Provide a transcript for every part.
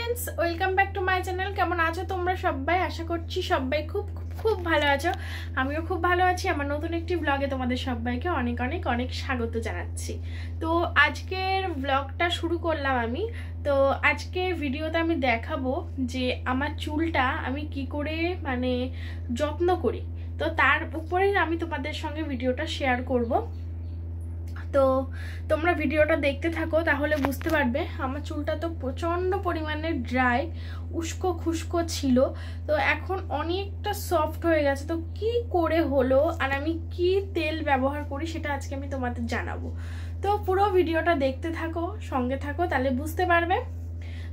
Friends welcome back to my channel. केमन आछो तोमरा सबाई? आशा करछि सबाई खूब खूब भालो आछो। आमिও खूब भालो आछि। आमार नतुन एकटी ब्लगे तोमादेर सबाइके अनेक अनेक अनेक स्वागत जानाच्छि। तो आजकेर ब्लगटा शुरू करलाम आमी। तो आजके भिडियोते आमी देखाबो जे आमार चुलटा आमी कि करे माने যত্ন करी। तो तार उपरेই आमी तोमादेर संगे भिडियोटा शेयर करब। तो তোমরা ভিডিওটা দেখতে থাকো তাহলে বুঝতে পারবে। আমার চুলটা তো প্রচন্ড পরিমাণে ড্রাই উস্কো খুস্কো ছিল, তো এখন অনেকটা সফট হয়ে গেছে। তো কি করে হলো আর আমি কি তেল ব্যবহার করি সেটা আজকে আমি তোমাদের জানাবো। তো পুরো ভিডিওটা দেখতে থাকো, সঙ্গে থাকো, তাহলে বুঝতে পারবে।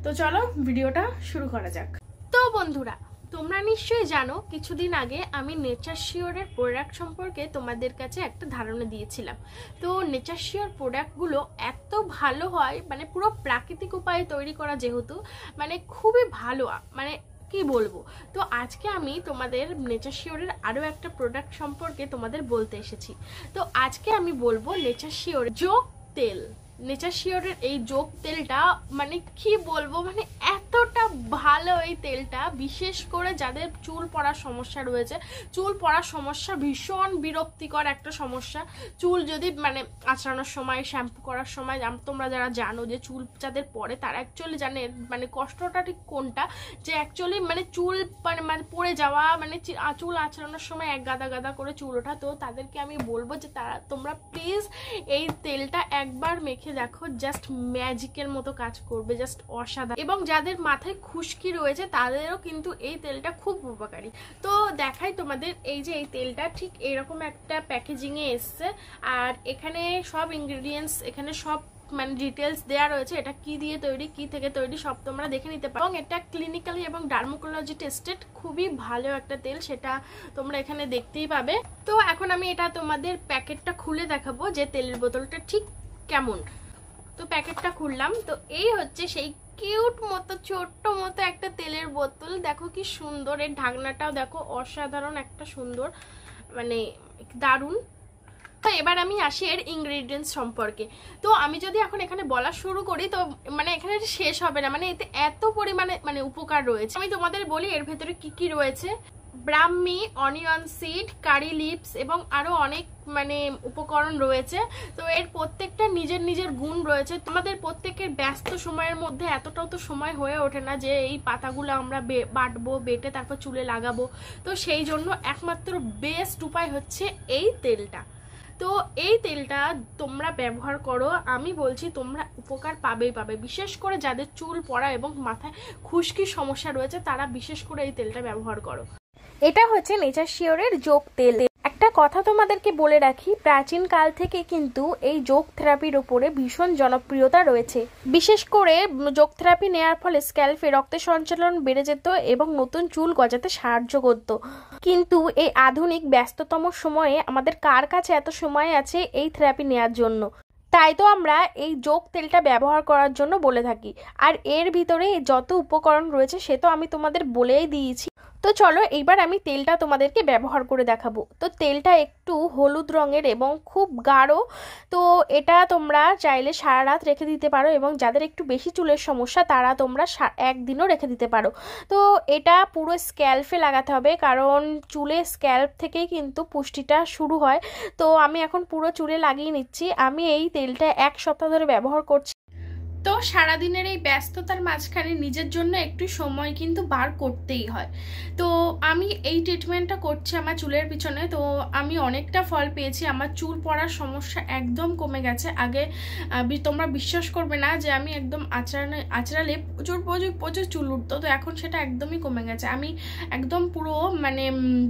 তো চলো ভিডিওটা শুরু করা যাক। তো বন্ধুরা, তোমরা নিশ্চয়ই জানো কিছুদিন আগে আমি নেচার শিওরের প্রোডাক্ট সম্পর্কে তোমাদের কাছে একটা ধারণা দিয়েছিলাম। তো নেচার শিওর প্রোডাক্টগুলো এত ভালো হয়, মানে পুরো প্রাকৃতিক উপায়ে তৈরি করা, যেহেতু মানে খুবই ভালো, মানে কি বলবো। তো আজকে আমি তোমাদের নেচার শিওরের আরও একটা প্রোডাক্ট সম্পর্কে তোমাদের বলতে এসেছি। তো আজকে আমি বলবো নেচার শিওর যোগ তেল। নেচার শিওরের এই যোগ তেলটা মানে কি বলবো, মানে এতটা ভালো এই তেলটা, বিশেষ করে যাদের চুল পড়ার সমস্যা রয়েছে। চুল পড়ার সমস্যা ভীষণ বিরক্তিকর একটা সমস্যা। চুল যদি মানে আঁচড়ানোর সময়, শ্যাম্পু করার সময়, তোমরা যারা জানো যে চুল যাদের পড়ে তারা অ্যাকচুয়ালি জানে মানে কষ্টটা ঠিক কোনটা, যে অ্যাকচুয়ালি মানে চুল মানে পড়ে যাওয়া, মানে চুল আঁচড়ানোর সময় এক গাদা গাদা করে চুল ওঠা। তো তাদেরকে আমি বলবো যে তোমরা প্লিজ এই তেলটা একবার মেখে দেখো, জাস্ট ম্যাজিকের মতো কাজ করবে, জাস্ট অসাধারণ। এবং যাদের মাথায় খুশকি রয়েছে তাদেরও কিন্তু এই তেলটা খুব উপকারী। তো দেখাই তোমাদের, এই যে এই তেলটা ঠিক এরকম একটা প্যাকেজিং এ এসছে, আর এখানে সব ইনগ্রেডিয়েন্টস, এখানে সব মানে ডিটেলস দেয়া রয়েছে। এটা কি দিয়ে তৈরি, কি থেকে তৈরি, সব তোমরা দেখে নিতে পারো। এবং এটা ক্লিনিক্যালি এবং ডার্মোকোলজি টেস্টেড, খুবই ভালো একটা তেল, সেটা তোমরা এখানে দেখতেই পাবে। তো এখন আমি এটা তোমাদের প্যাকেটটা খুলে দেখাবো যে তেলের বোতলটা ঠিক কেমন। তো প্যাকেটটা খুললাম, তো এই হচ্ছে সেই কিউট মতো ছোট্ট মতো একটা তেলের বোতল। দেখো কি সুন্দর, এর ঢাকনাটাও দেখো অসাধারণ একটা সুন্দর, মানে দারুণ। তো এবার আমি আসি এর ইনগ্রেডিয়েন্টস সম্পর্কে। তো আমি যদি এখন এখানে বলা শুরু করি তো মানে এখানে শেষ হবে না, মানে এতে এত পরিমাণে মানে উপকার রয়েছে। আমি তোমাদের বলি এর ভেতরে কি কি রয়েছে। ব্রাহ্মী, অনিয়ন সিড, কারি লিভস এবং আরো অনেক মানে উপকরণ রয়েছে। তো এর প্রত্যেকটা নিজের নিজের গুণ রয়েছে। তোমাদের প্রত্যেকের ব্যস্ত সময়ের মধ্যে এতটাও তো সময় হয়ে ওঠে না যে এই পাতাগুলো আমরা বাটবো, বেটে তারপর চুলে লাগাবো। তো সেই জন্য একমাত্র বেস্ট উপায় হচ্ছে এই তেলটা। তো এই তেলটা তোমরা ব্যবহার করো, আমি বলছি তোমরা উপকার পাবেই পাবে। বিশেষ করে যাদের চুল পড়া এবং মাথায় খুশকির সমস্যা রয়েছে তারা বিশেষ করে এই তেলটা ব্যবহার করো। এটা হচ্ছে নেচার শিওরের যোগ তেল। একটা কথা তোমাদেরকে বলে রাখি, প্রাচীন কাল থেকে কিন্তু এই যোগ থেরাপির উপরে ভীষণ জনপ্রিয়তা রয়েছে। বিশেষ করে যোগ থেরাপি নেওয়ার ফলে স্ক্যাল্পে রক্তের সঞ্চালন বেড়ে যেত এবং নতুন চুল গজাতে সাহায্য করত। কিন্তু এই আধুনিক ব্যস্ততম সময়ে আমাদের কার কাছে এত সময় আছে এই থেরাপি নেওয়ার জন্য? তাই তো আমরা এই যোগ তেলটা ব্যবহার করার জন্য বলে থাকি। আর এর ভিতরে যত উপকরণ রয়েছে সে তো আমি তোমাদের বলেই দিয়েছি। তো চলো এইবার আমি তেলটা তোমাদেরকে ব্যবহার করে দেখাবো। তো তেলটা একটু হলুদ রঙের এবং খুব গাঢ়। তো এটা তোমরা চাইলে সারা রাত রেখে দিতে পারো, এবং যাদের একটু বেশি চুলের সমস্যা তারা তোমরা একদিনও রেখে দিতে পারো। তো এটা পুরো স্ক্যাল্পে লাগাতে হবে, কারণ চুলে স্ক্যাল্প থেকেই কিন্তু পুষ্টিটা শুরু হয়। তো আমি এখন পুরো চুলে লাগিয়ে নিচ্ছি। আমি এই তেলটা 1 সপ্তাহ ধরে ব্যবহার করছি। তো সারাদিনের এই ব্যস্ততার মাঝখানে নিজের জন্য একটু সময় কিন্তু বার করতেই হয়। তো আমি এই ট্রিটমেন্টটা করছি আমার চুলের পিছনে। তো আমি অনেকটা ফল পেয়েছি, আমার চুল পড়ার সমস্যা একদম কমে গেছে। আগে তোমরা বিশ্বাস করবে না যে আমি একদম আঁচড়ালে প্রচুর প্রচুর প্রচুর চুল উঠতো, তো এখন সেটা একদমই কমে গেছে। আমি একদম পুরো মানে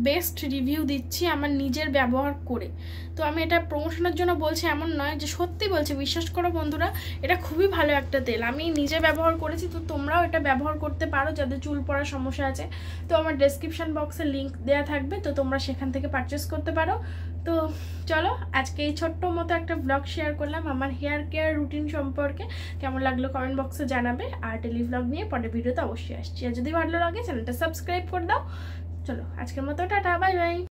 বেস্ট রিভিউ দিচ্ছি আমার নিজের ব্যবহার করে। তো আমি এটা প্রমোশনের জন্য বলছি এমন নয়, যে সত্যি বলছি, বিশ্বাস করো বন্ধুরা, এটা খুবই ভালো একটা তেল। আমি নিজে ব্যবহার করেছি, তো তোমরাও এটা ব্যবহার করতে পারো যাদের চুল পড়ার সমস্যা আছে। তো আমার ডেসক্রিপশন বক্সে লিঙ্ক দেওয়া থাকবে, তো তোমরা সেখান থেকে পারচেস করতে পারো। তো চলো আজকে এই ছোট্ট মতো একটা ব্লগ শেয়ার করলাম আমার হেয়ার কেয়ার রুটিন সম্পর্কে। কেমন লাগলো কমেন্ট বক্সে জানাবে। আর টেলি ব্লগ নিয়ে পরের ভিডিওতে অবশ্যই আসছি। আর যদি ভালো লাগে চ্যানেলটা সাবস্ক্রাইব করে দাও। চলো আজকের মতো টাটা, বাই বাই।